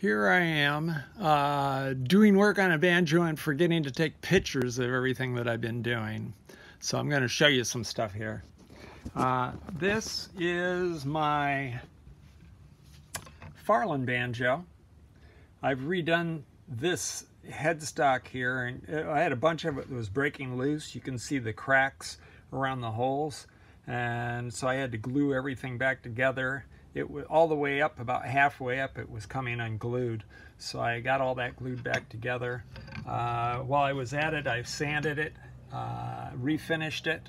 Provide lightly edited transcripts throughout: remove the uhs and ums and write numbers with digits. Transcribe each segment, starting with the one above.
Here I am doing work on a banjo and forgetting to take pictures of everything that I've been doing. So I'm going to show you some stuff here. This is my Farland banjo. I've redone this headstock here, and I had a bunch of it that was breaking loose. You can see the cracks around the holes, and so I had to glue everything back together. It was all the way up, about halfway up, it was coming unglued. So I got all that glued back together. While I was at it, I sanded it, refinished it.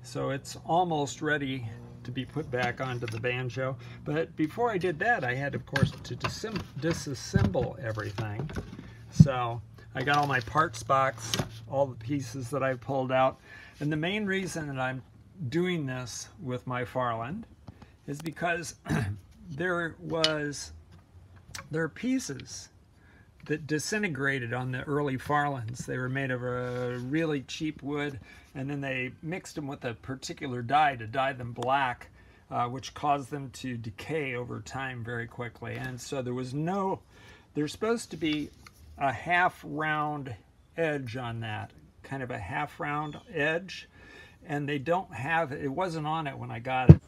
So it's almost ready to be put back onto the banjo. But before I did that, I had, of course, to disassemble everything. So I got all my parts box, all the pieces that I pulled out. And the main reason that I'm doing this with my Farland is because there are pieces that disintegrated on the early Farlands. They were made of a really cheap wood, and then they mixed them with a particular dye to dye them black, which caused them to decay over time very quickly. And so there's supposed to be a half round edge on that, kind of a half round edge, and they don't have it. It wasn't on it when I got it.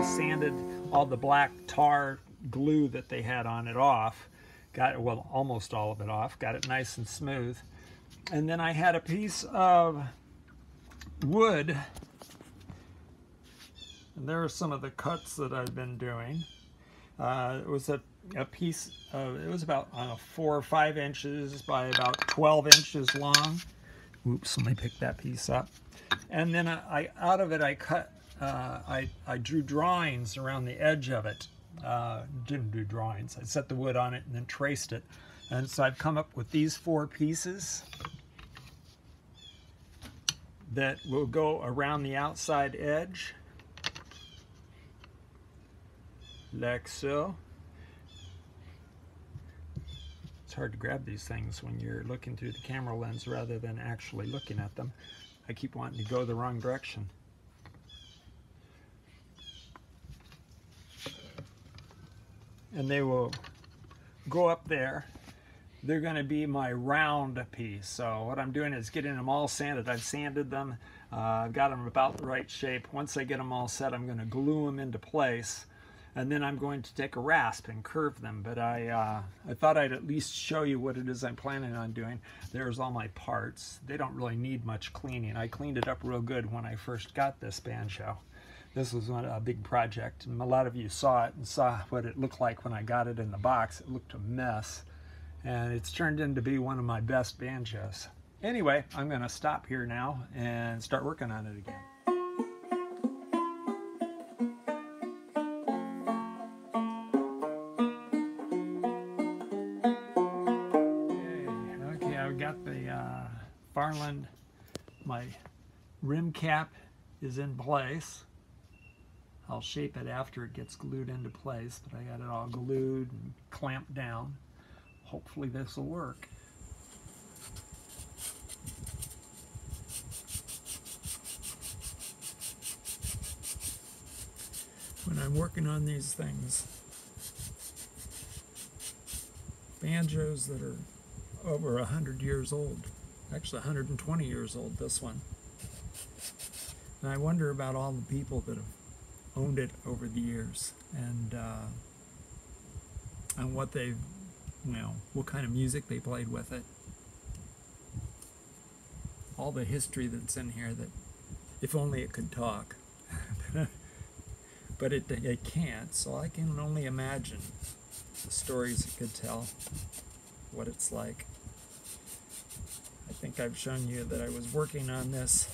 Sanded all the black tar glue that they had on it off, got it, well, almost all of it off, got it nice and smooth. And then I had a piece of wood, and there are some of the cuts that I've been doing. It was a piece of, it was about 4 or 5 inches by about 12 inches long. Oops, let me pick that piece up. And then out of it I cut, I drew drawings around the edge of it. Didn't do drawings. I set the wood on it and then traced it. And so I've come up with these 4 pieces that will go around the outside edge, like so. It's hard to grab these things when you're looking through the camera lens rather than actually looking at them. I keep wanting to go the wrong direction. And they will go up there. They're going to be my round piece. So what I'm doing is getting them all sanded. I've sanded them. I've got them about the right shape. Once I get them all set, I'm going to glue them into place. And then I'm going to take a rasp and curve them. But I thought I'd at least show you what it is I'm planning on doing. There's all my parts. They don't really need much cleaning. I cleaned it up real good when I first got this banjo. This was a big project, and a lot of you saw it and saw what it looked like when I got it in the box. It looked a mess, and it's turned into be one of my best banjos. Anyway, I'm going to stop here now and start working on it again. Okay, I've got the Farland, my rim cap is in place. I'll shape it after it gets glued into place, but I got it all glued and clamped down. Hopefully this will work. When I'm working on these things, banjos that are over 100 years old, actually 120 years old, this one, and I wonder about all the people that have owned it over the years, and what they, what kind of music they played with it. All the history that's in here that, if only it could talk, but it can't. So I can only imagine the stories it could tell, what it's like. I think I've shown you that I was working on this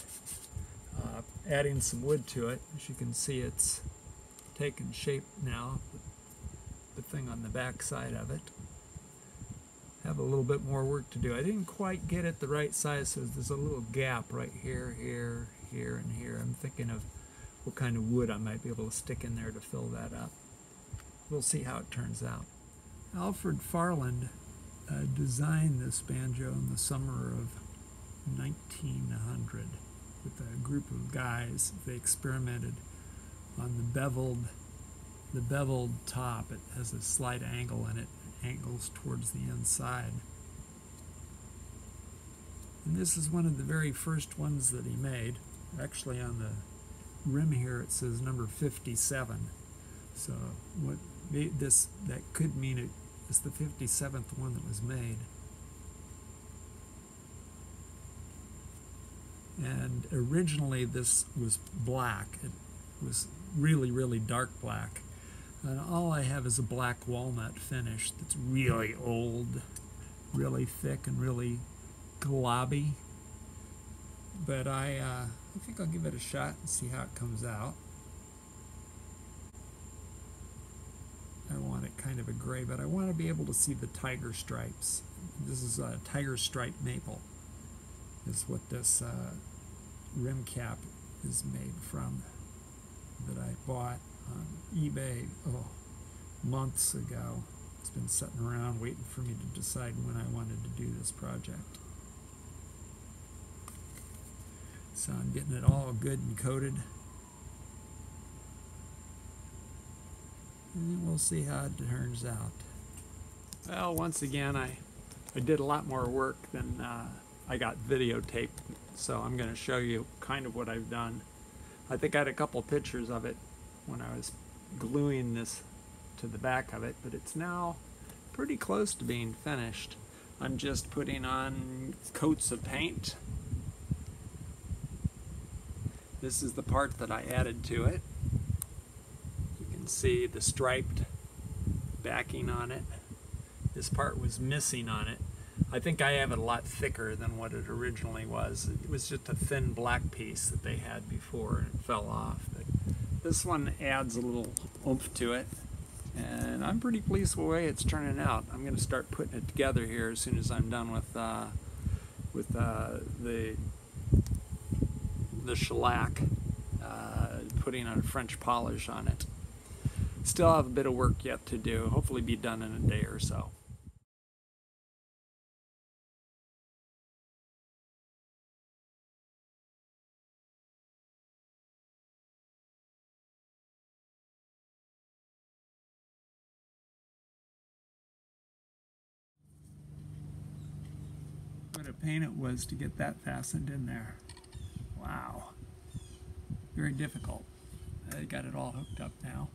adding some wood to it. As you can see, it's taken shape now. The thing string on the back side of it. Have a little bit more work to do. I didn't quite get it the right size, so there's a little gap right here, here, here, and here. I'm thinking of what kind of wood I might be able to stick in there to fill that up. We'll see how it turns out. Alfred Farland designed this banjo in the summer of 1900 with a group of guys. They experimented on the beveled top. It has a slight angle in it. It angles towards the inside. And this is one of the very first ones that he made. Actually, on the rim here it says number 57. So what that could mean it is the 57th one that was made. And originally this was black. It was really, really dark black. And all I have is a black walnut finish that's really old, really thick, and really globby. But I think I'll give it a shot and see how it comes out. I want it kind of a gray, but I want to be able to see the tiger stripes. This is a tiger stripe maple, is what this rim cap is made from, that I bought on eBay months ago. It's been sitting around waiting for me to decide when I wanted to do this project. So I'm getting it all good and coated. And we'll see how it turns out. Well, once again, I did a lot more work than I got videotaped, so I'm going to show you kind of what I've done. I think I had a couple pictures of it when I was gluing this to the back of it, but it's now pretty close to being finished. I'm just putting on coats of paint. This is the part that I added to it. See the striped backing on it. This part was missing on it. I think I have it a lot thicker than what it originally was. It was just a thin black piece that they had before and it fell off. But this one adds a little oomph to it, and I'm pretty pleased with the way it's turning out. I'm going to start putting it together here as soon as I'm done with the shellac, putting on a French polish on it. Still have a bit of work yet to do. Hopefully be done in a day or so. What a pain it was to get that fastened in there. Wow. Very difficult. I got it all hooked up now.